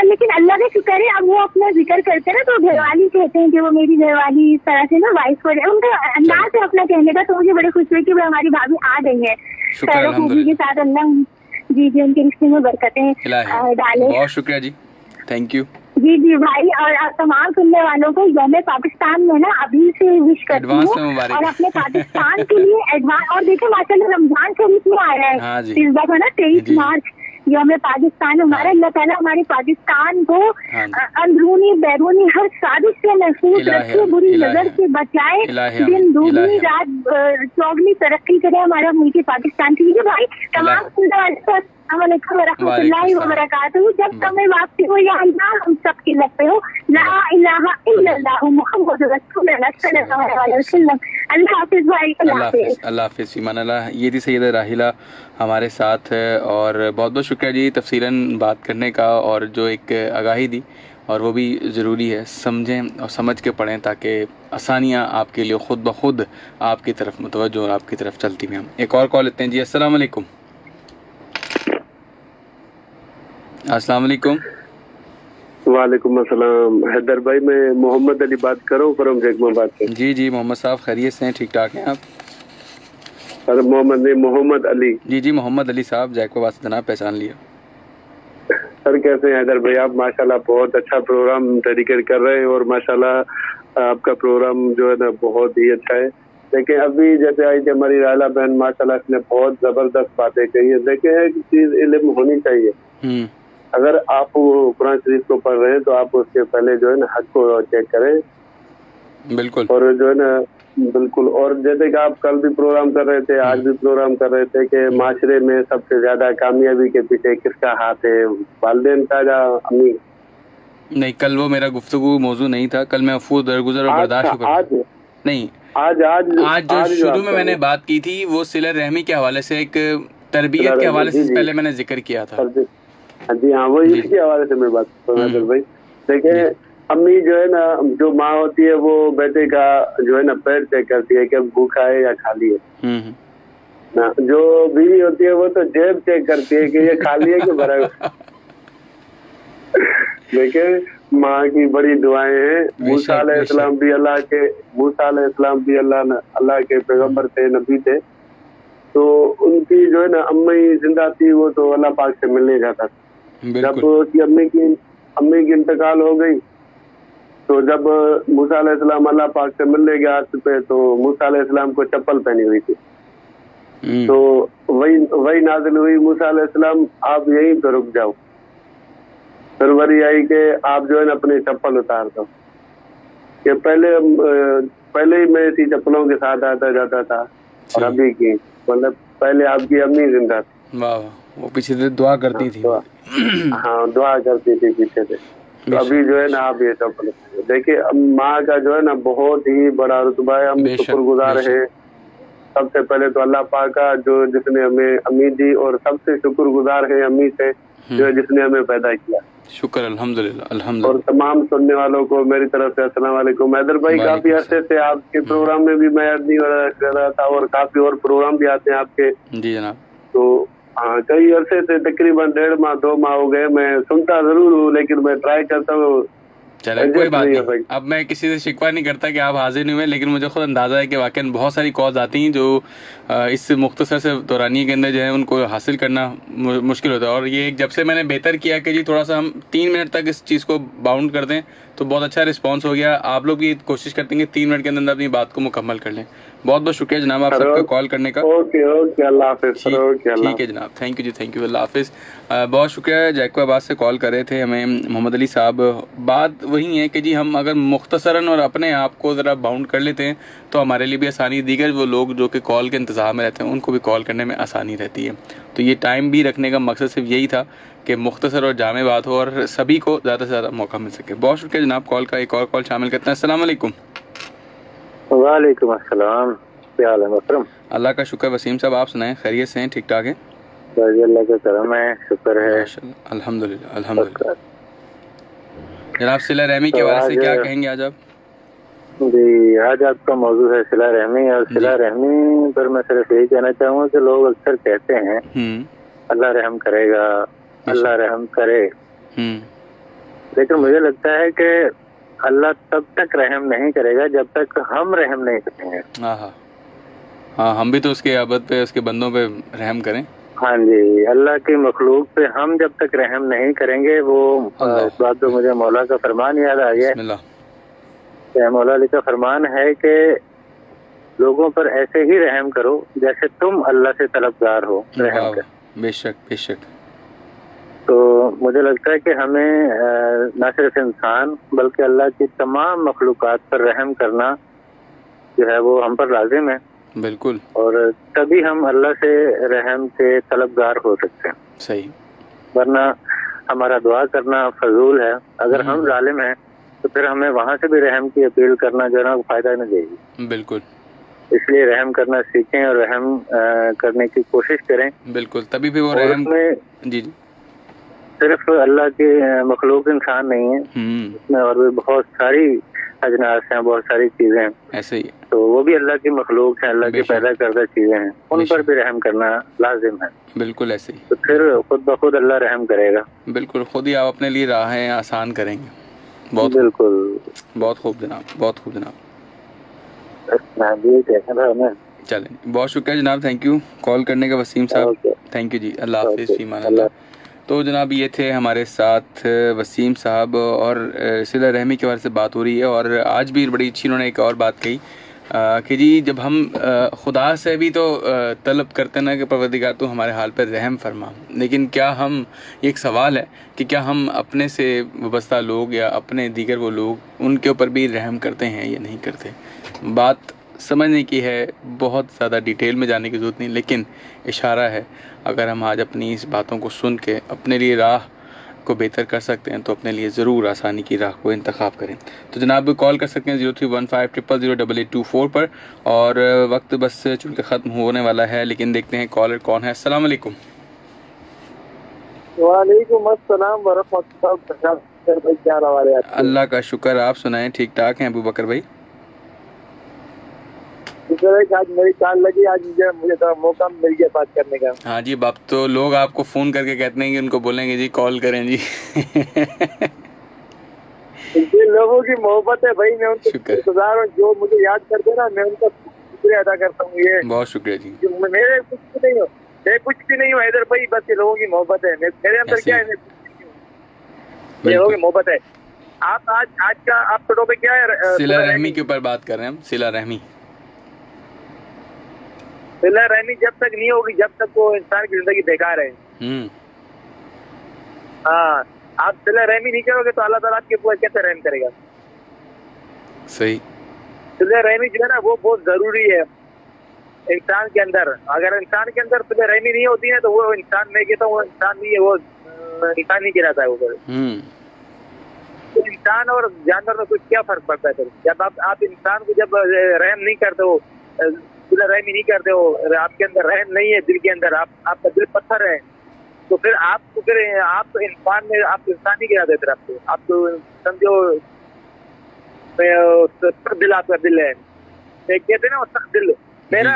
लेकिन अल्लाह का शुक्र है, अब वो अपना जिक्र करते हैं ना, तो घरवाली कहते हैं कि वो मेरी घरवाली इस तरह से ना वाइफ हो जाए, उनका अंदाज है अपना कहने का, तो मुझे बड़ी खुशी हुई कि हमारी भाभी आ गई है खूबी के साथ। अल्लाह जी उनके रिश्ते में बरकतें डाले। बहुत शुक्रिया जी, थैंक यू जी भाई। और तमाम सुनने वालों को यौम पाकिस्तान में ना अभी से विश करती हूँ, और अपने पाकिस्तान के लिए एडवांस। और देखिए माशाल्लाह रमजान शरीफ में आ रहा है इस दफा ना 23 मार्च यौम पाकिस्तान हमारा। अल्लाह ताला हमारे पाकिस्तान को अंदरूनी बैरूनी हर साजिश से महफूज रखे, बुरी नजर से बचाए, दिन दूनी रात चौगनी तरक्की करे हमारा मुल्क पाकिस्तान की। भाई तमाम सुनने वाले वरहमतुल्लाहि वबरकातुहू। जब तुम्हें वापसी हो या अल्लाह हम सबके लग पे हो, ला इलाहा इल्लल्लाह मुहम्मद रसूलुल्लाह सल्लल्लाहु अलैहि वसल्लम। अल्लाह हाफिज भाई, अल्लाह हाफिज, ईमान अल्लाह। ये थी सैयदा राहिला हमारे साथ, और बहुत बहुत शुक्रिया जी तफसीलन बात करने का, और जो एक आगाही दी, और वो भी ज़रूरी है, समझें और समझ के पढ़ें ताकि आसानियाँ आपके लिए ख़ुद ब खुद आपकी तरफ मुतवज्जो और आपकी तरफ चलती हैं। हम एक और कॉल लेते हैं जी। अस्सलाम वालेकुम। अस्सलाम वालेकुम। वालेकुम अस्सलाम। हैदर भाई, मैं मोहम्मद अली बात कर रहा हूँ फ्रॉम जैकबाबाद से। जी मोहम्मद साहब खैरियत से हैं? ठीक ठाक हैं आप? सर मोहम्मद अली। जी मोहम्मद अली साहब जैकबाबाद से जनाब, पहचान लिया। सर कैसे हैं हैदर भाई आप? माशाल्लाह बहुत अच्छा प्रोग्राम डेडिकेट कर रहे हैं, और माशाल्लाह आपका प्रोग्राम जो है ना बहुत ही अच्छा है। लेकिन अभी जैसे आई थी हमारी राहिला बहन, माशाल्लाह इसने बहुत जबरदस्त बातें कही है। देखे एक चीज इल्म होनी चाहिए। अगर आप कुरान शरीफ को पढ़ रहे हैं तो आप उसके पहले जो है ना हक को चेक करें। बिल्कुल। और जो है ना बिल्कुल। और जैसे कि आप कल भी प्रोग्राम कर रहे थे, आज भी प्रोग्राम कर रहे थे कि माशरे में सबसे ज्यादा कामयाबी के पीछे किसका हाथ है, वालिदैन का या अम्मी? नहीं, कल वो मेरा गुफ्तगू मौजू नहीं था। कल मैं अफू दरगुजर और बर्दाश्त आज नहीं आज जो शुरू में मैंने बात की थी वो सिला रहमी के हवाले से, एक तरबियत के हवाले से पहले मैंने जिक्र किया था। जी हाँ, वो इसके हवाले से मैं बात कर रहा हूँ भाई। देखिए अम्मी जो है ना, जो माँ होती है वो बेटे का जो है ना पेट चेक करती है कि अब भूखा है या खाली है ना। जो बीवी होती है वो तो जेब चेक करती है कि ये खाली है कि भरा है। देखिए माँ की बड़ी दुआएं हैं। मूसा अलैहिस्सलाम भी अल्लाह के पैगंबर थे, नबी थे। तो उनकी जो है ना अम्मी जिंदा थी, वो तो अल्लाह पाक से मिलने जाता था। जब उसकी अम्मी की इंतकाल हो गई तो जब मूसा अलैहिस्सलाम अल्लाह पाक से मिलने गया हाथ पे, तो मूसा अलैहिस्सलाम को चप्पल पहनी हुई थी। तो वही नाज़िल हुई, मूसा अलैहिस्सलाम आप यहीं पे रुक जाओ। फिर वरी आई कि आप जो है ना अपनी चप्पल उतार दो। कि पहले ही मैं इसी चप्पलों के साथ आता जाता था, और अभी की मतलब पहले आपकी अम्मी जिंदा थी। वाह, वो पीछे से दुआ करती थी। हाँ, दुआ करती थी पीछे से। तो अभी जो है ना आप ये चप्पल देखिए, माँ का जो है ना बहुत ही बड़ा रुतबा है। हम शुक्रगुजार हैं सबसे पहले तो अल्लाह पाक का, जो जिसने हमें अम्मी दी, और सबसे शुक्रगुजार है अम्मी से जो जिसने हमें पैदा किया। शुक्र, अल्हम्दुलिल्लाह। और तमाम सुनने वालों को मेरी तरफ से अस्सलाम वालेकुम। हैदर भाई, काफी अरसे से आपके प्रोग्राम में भी मैं ऐड नहीं कर रहा था, और काफी और प्रोग्राम भी आते हैं आपके। जी जनाब। तो हाँ, कई अरसे से तकरीबन 1.5 माह 2 माह हो गए, मैं सुनता जरूर हूँ लेकिन मैं ट्राई करता हूँ। चले कोई बात नहीं, अब मैं किसी से शिकवा नहीं करता कि आप हाजिर नहीं हुए, लेकिन मुझे खुद अंदाज़ा है कि वाकई बहुत सारी कॉल्स आती हैं जो इस मुख्तसर से दौरानिए के अंदर जो है उनको हासिल करना मुश्किल होता है। और ये जब से मैंने बेहतर किया कि जी थोड़ा सा हम 3 मिनट तक इस चीज़ को बाउंड कर दें, तो बहुत अच्छा रिस्पांस हो गया। आप लोग भी कोशिश करते हैं कि 3 मिनट के अंदर अपनी बात को मुकम्मल कर लें। बहुत बहुत शुक्रिया जनाब आप सबका कॉल करने का। ओके, अल्लाह हाफिज़। ठीक है जनाब, थैंक यू जी, थैंक यू, अल्लाह हाफिज़। बहुत शुक्रिया। जैकोबाद से कॉल कर रहे थे हमें मोहम्मद अली साहब। बात वही है कि जी हम अगर मुख्तसरन और अपने आप को ज़रा बाउंड कर लेते हैं तो हमारे लिए भी आसानी, दीगर वो लोग जो कि कॉल के इंतज़ार में रहते हैं उनको भी कॉल करने में आसानी रहती है। तो ये टाइम भी रखने का मकसद सिर्फ यही था कि मुख्तसर और जामे बात हो और सभी को ज़्यादा से ज़्यादा मौका मिल सके। बहुत शुक्रिया जनाब कॉल का। एक और कॉल शामिल करते हैं। अस्सलाम वालेकुम। वालेकुम अस्सलाम, क्या हाल है मोहतरम? अल्लाह का शुक्र। वसीम साहब आप सुनाएं, खैरियत से हैं, ठीक ठाक हैं? अल्लाह का करम है, शुक्र है, अल्हम्दुलिल्लाह अल्हम्दुलिल्लाह। जनाब सिला रहमी के बारे से क्या कहेंगे आज आप? जी, आज आपका मौजू है सिला रहमी, और सिला रहमी पर मैं सिर्फ यही कहना चाहूँगा कि लोग अक्सर कहते हैं अल्लाह रहम करेगा, अल्लाह रहम करे, लेकिन मुझे लगता है कि अल्लाह तब तक रहम नहीं करेगा जब तक हम रहम नहीं करेंगे। हाँ, हम भी तो उसके आबद पे, उसके बंदों पे रहम करें। हाँ जी, अल्लाह की मखलूक पे हम जब तक रहम नहीं करेंगे, वो इस बात पे मुझे मौला का फरमान याद आ गया। मौला अली का फरमान है कि लोगों पर ऐसे ही रहम करो जैसे तुम अल्लाह से तलबगार हो रहम कर। बेशक बेशक। तो मुझे लगता है कि हमें न सिर्फ इंसान बल्कि अल्लाह की तमाम मखलूकात पर रहम करना जो है वो हम पर लाजिम है। बिल्कुल। और तभी हम अल्लाह से रहम के तलबगार हो सकते हैं। सही। वरना हमारा दुआ करना फजूल है। अगर हम जालिम हैं तो फिर हमें वहाँ से भी रहम की अपील करना जो है ना फायदा नहीं देगी। बिल्कुल। इसलिए रहम करना सीखें और रहम करने की कोशिश करें। बिल्कुल, तभी भी वो रहम। जी। सिर्फ अल्लाह की मखलूक इंसान नहीं है, इसमें और भी बहुत सारी अजनास हैं, बहुत सारी चीजें हैं। ऐसे ही। तो वो भी अल्लाह की मखलूक है, अल्लाह की पैदा करदा चीजें हैं, उन पर भी रहम करना लाजिम है। बिल्कुल ऐसे ही। तो फिर खुद ब खुद अल्लाह रहम करेगा। बिल्कुल, खुद ही आप अपने लिए राहें आसान करेंगे। बहुत बिल्कुल, बहुत खूब जनाब, बहुत खूब जनाब। चलें, बहुत शुक्रिया जनाब, थैंक यू कॉल करने का वसीम साहब। थैंक यू जी, अल्लाह हाफिज़, फीमान अल्लाह। तो जनाब ये थे हमारे साथ वसीम साहब, और सिला रहमी के बारे से बात हो रही है। और आज भी बड़ी अच्छी उन्होंने एक और बात कही कि जी जब हम खुदा से भी तो तलब करते ना कि परवरदिगार तो हमारे हाल पर रहम फरमा, लेकिन क्या हम, ये एक सवाल है कि क्या हम अपने से वाबस्ता लोग या अपने दीगर वो लोग उनके ऊपर भी रहम करते हैं या नहीं करते। बात समझने की है, बहुत ज़्यादा डिटेल में जाने की ज़रूरत नहीं, लेकिन इशारा है। अगर हम आज अपनी इस बातों को सुन के अपने लिए राह को बेहतर कर सकते हैं तो अपने लिए ज़रूर आसानी की राह को इंतखाब करें। तो जनाब कॉल कर सकते हैं 0315000824 पर। और वक्त बस चूँकि ख़त्म होने वाला है, लेकिन देखते हैं कॉलर कौन है। अस्सलाम वालेकुम। वालेकुम अस्सलाम वरहमतुल्लाह भाई, क्या रहा है? अल्लाह का शुक्र, आप सुनाएं? ठीक ठाक हैं अबू बकर भाई? आज मेरी कॉल लगी, आज मुझे तो मौका मिल गया बात करने का। हाँ जी, अब तो लोग आपको फोन करके कहते हैं कि उनको बोलेंगे जी कॉल करें जी। ये लोगों की मोहब्बत है भाई, मैं उनके शुक्रगुजार हूँ जो मुझे याद करते हैं ना, मैं उनका शुक्रिया अदा करता हूँ। ये बहुत शुक्रिया जी। मेरे कुछ भी नहीं हो, मैं कुछ भी नहीं हूँ हैदर भाई, बस ये लोगों की मोहब्बत है। मेरे अंदर क्या है, ये लोगों की मोहब्बत है। आप आज का आपका टॉपिक क्या है? सिला रहमी के ऊपर बात कर रहे हैं हम। सिला रहमी जब तक नहीं होगी, जब तक वो इंसान की जिंदगी बेकार है। हाँ, आप सिला रहमी नहीं करोगे तो अल्लाह ताला आपके ऊपर कैसे रहम करेगा? सही। सिला रहमी जो है ना, वो बहुत जरूरी है इंसान के अंदर। अगर इंसान के अंदर सिला रहमी नहीं होती है तो वो इंसान, मैं कहता हूँ वो इंसान नहीं है, वो इंसान नहीं गिराता है ऊपर। तो इंसान और जानवर में कुछ क्या फर्क पड़ता है? जब आप इंसान को जब रहम नहीं करते हो, रहम नहीं करते हो, आपके अंदर रहम नहीं है दिल के अंदर, आपका दिल पत्थर है, तो फिर आप तो इंसान में, आप इंसान ही गिरा देते आपको। आप तो समझो दिल, आपका दिल है, कहते ना वो दिल। मेरा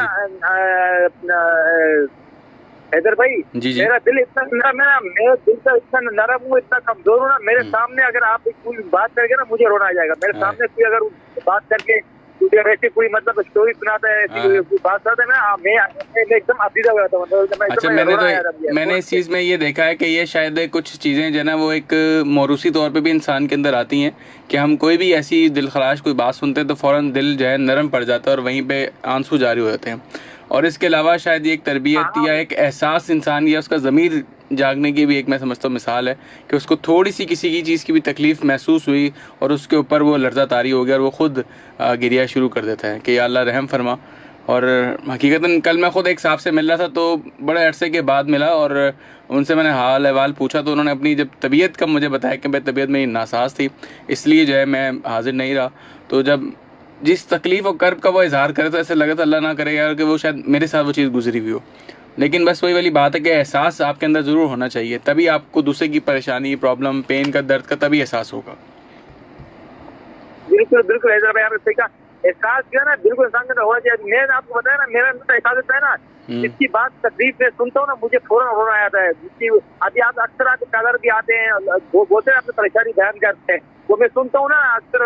हैदर भाई, मेरा दिल इतना नरम है ना, मेरा दिल का इतना नरम हूँ, इतना कमजोर हूँ ना, मेरे सामने अगर आप कोई बात करके ना, मुझे रोना आ जाएगा। मेरे सामने कोई अगर बात करके तुझे ऐसी कोई मतलब स्टोरी सुनाता है, ऐसी कोई बात करता है ना, मैं एकदम अफीदा हो जाता हूँ। अच्छा, मैंने इस चीज में ये देखा है कि ये शायद कुछ चीजें जो है ना, वो एक मौरूसी तौर पे भी इंसान के अंदर आती हैं कि हम कोई भी ऐसी दिल खराश कोई बात सुनते हैं तो फौरन दिल जो है नरम पड़ जाता है और वहीं पे आंसू जारी हो जाते हैं। और इसके अलावा शायद ये एक तरबियत या एक एहसास इंसान या उसका ज़मीर जागने की भी एक, मैं समझता हूँ, मिसाल है कि उसको थोड़ी सी किसी की चीज़ की भी तकलीफ़ महसूस हुई और उसके ऊपर वो लर्जा तारी हो गया और वो ख़ुद गिरिया शुरू कर देता है कि या अल्लाह रहम फरमा। और हकीकतन कल मैं ख़ुद एक साहब से मिल रहा था, तो बड़े अरसे के बाद मिला और उनसे मैंने हाल अहवाल पूछा, तो उन्होंने अपनी जब तबीयत का मुझे बताया कि भाई तबीयत मेरी नासाज थी, इसलिए जो है मैं हाजिर नहीं रहा। तो जब जिस तकलीफ और कर्ब का वो इजहार करे तो ऐसे लगा था अल्लाह ना करे यार कि वो शायद मेरे साथ वो चीज़ गुजरी हुई हो। लेकिन बस वही वाली बात है कि एहसास आपके अंदर ज़रूर होना चाहिए, तभी आपको दूसरे की परेशानी, प्रॉब्लम, पेन का, दर्द का तभी एहसास होगा। बिल्कुल बिल्कुल हैदर भाई, आपने सही कहा। एहसास जो है ना, बिल्कुल इंसान के अंदर होना चाहिए। मैंने आपको बताया ना, मेरा एहसास होता है ना, जिसकी बात तकलीफ में सुनता हूँ ना, मुझे फौरन रोना आता है। अभी आप अक्सर आपके कागर भी आते हैं, वो बोलते हैं अपनी परेशानी बयान करते हैं, वो मैं सुनता हूँ ना अक्सर।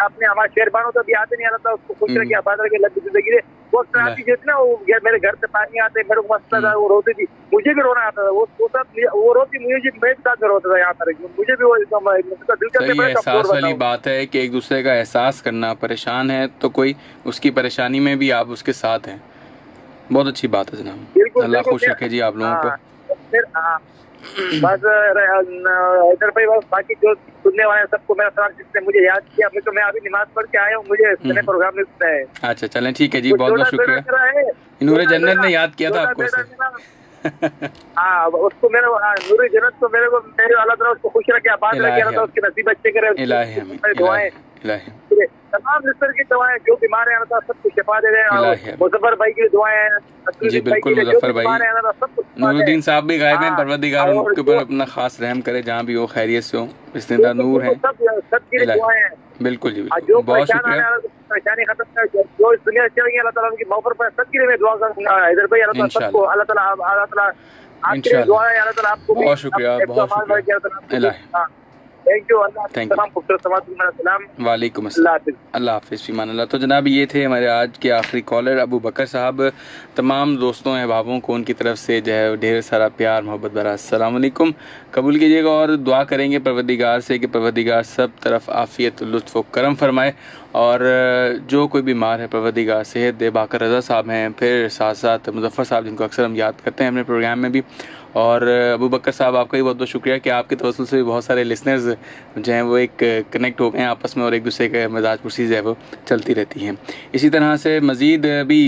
अपने हमारे शेरबानों तो भी आते नहीं आता, उसको खुश रखे, आबाद रखे, लंबी जिंदगी दे। वो आती जो ना, वो मेरे घर से पानी आते, मेरे को मसला था, वो रोती थी, मुझे भी रोना आता था। वो रोती, मुझे मैं साथ में रोता था यहाँ पर, मुझे भी वो दिल का एहसास वाली बात है कि एक दूसरे का एहसास करना। परेशान है तो कोई उसकी परेशानी में भी आप उसके साथ हैं। बहुत अच्छी बात है जनाब, अल्लाह खुश रखे जी आप लोगों को। बस इधर भाई, बस बाकी जो सुनने वाले सबको मेरा सलाम, जिसने मुझे याद किया। मैं अभी नमाज पढ़ के आया हूँ, मुझे इतने प्रोग्राम में सुना है। अच्छा चलें, ठीक है जी, बहुत बहुत शुक्रिया। नूरे जन्नत ने याद किया था आपको। हाँ, उसको मेरे नूरे जन्नत को मेरे अल्लाह ताला उसको खुश रखे, आबाद रखे, उसके नसीब अच्छे करे। दुआएं तमाम रिश्ते की दवाएं, जो बीमार है अल्लाह सबको शिफा दे रहे हैं। मुजफ्फर भाई की दुआएं जी, बिल्कुल मुजफ्फर भाई, नूरुद्दीन साहब भी गायब हैं, परवरदिगार उनके ऊपर अपना खास रहम करे, जहाँ भी हो खैरियत से हो, रिश्तेदार नूर हैं। बिल्कुल जी, बिल्कुल, बहुत शुक्रिया। परेशानी खत्म कर, जो इस दुनिया से चलेंगे, अल्लाह ताला उनकी मग़फ़िरत पर सबके लिए मैं दुआ करूंगा। हैदर भाई, अल्लाह ताला सबको, अल्लाह ताला आपके लिए दुआ है, अल्लाह ताला आपको बहुत शुक्रिया, बहुत शुक्रिया। Thank you. तमाम खूबसूरत सलाम। वालेकुम अस्सलाम, अल्लाह हाफ़िज़, फ़ीमान अल्लाह। तो जनाब, ये थे हमारे आज के आखिरी कॉलर अबू बकर साहब। तमाम दोस्तों अहबाबों को उनकी तरफ से जो है ढेर सारा प्यार मोहब्बत भरा अस्सलाम वालेकुम कबूल कीजिएगा और दुआ करेंगे परवरदिगार से कि परवरदिगार सब तरफ आफ़ियत, लुत्फ़ व करम फरमाए। और जो कोई बीमार है परवरदिगार सेहत दे। बाकर रज़ा साहब हैं, फिर साथ साथ मुज़फ़्फ़र साहब, जिनको अक्सर हम याद करते हैं अपने प्रोग्राम में भी। और अबू बकर साहब, आपका भी बहुत बहुत शुक्रिया कि आपके तवस्सुल से भी बहुत सारे लिसनर्स जो हैं वो एक कनेक्ट हो गए हैं आपस में और एक दूसरे के मजाज पुरसी जो है वो चलती रहती हैं। इसी तरह से मज़ीद भी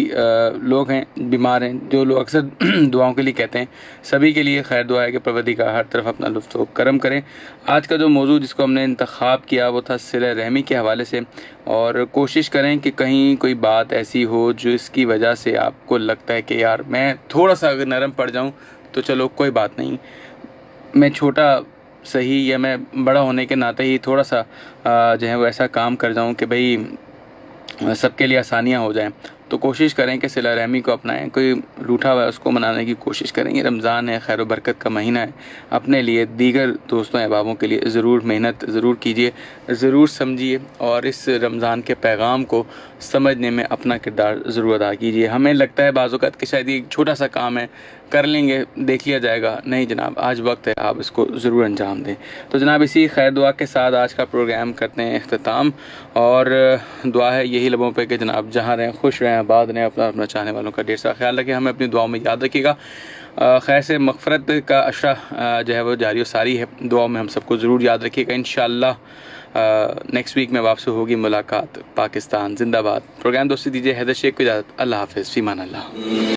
लोग हैं बीमार हैं, जो लोग अक्सर दुआओं के लिए कहते हैं, सभी के लिए खैर दुआ है कि परवरदिगार हर तरफ अपना लुत्फ़ करम करें। आज का जो मौजू जिसको हमने इंतखाब किया वो था सिला रहमी के हवाले से। और कोशिश करें कि कहीं कोई बात ऐसी हो जो इसकी वजह से आपको लगता है कि यार मैं थोड़ा सा अगर नरम पड़ जाऊँ तो चलो कोई बात नहीं, मैं छोटा सही या मैं बड़ा होने के नाते ही थोड़ा सा जो है वो ऐसा काम कर जाऊँ कि भाई सबके लिए आसानियाँ हो जाएं, तो कोशिश करें कि सिला रहमी को अपनाएं। कोई रूठा हुआ है उसको मनाने की कोशिश करें। ये रमज़ान है, खैर बरकत का महीना है। अपने लिए, दीगर दोस्तों अहबाबों के लिए ज़रूर मेहनत ज़रूर कीजिए, ज़रूर समझिए और इस रमज़ान के पैगाम को समझने में अपना किरदार ज़रूर अदा कीजिए। हमें लगता है बाज़ औक़ात कि शायद ये छोटा सा काम है, कर लेंगे, देख लिया जाएगा। नहीं जनाब, आज वक्त है, आप इसको ज़रूर अंजाम दें। तो जनाब इसी खैर दुआ के साथ आज का प्रोग्राम करते हैं इख्तिताम, और दुआ है यही लबों पे कि जनाब जहाँ रहें खुश रहें, आबाद रहें, अपना अपना चाहने वालों का ढेर सारा ख्याल रखें। हमें अपनी दुआओं में याद रखिएगा। खैर से मग़फ़रत का अशरा जो है वो जारी सारी है, दुआओं में हम सबको ज़रूर याद रखिएगा। इंशाअल्लाह नेक्स्ट वीक में वापस होगी मुलाकात। पाकिस्तान जिंदाबाद। प्रोग्राम दोस्ती दीजिए हैदर शेख को इजाज़त। अल्लाह हाफ़िज़, फ़ी अमान अल्लाह।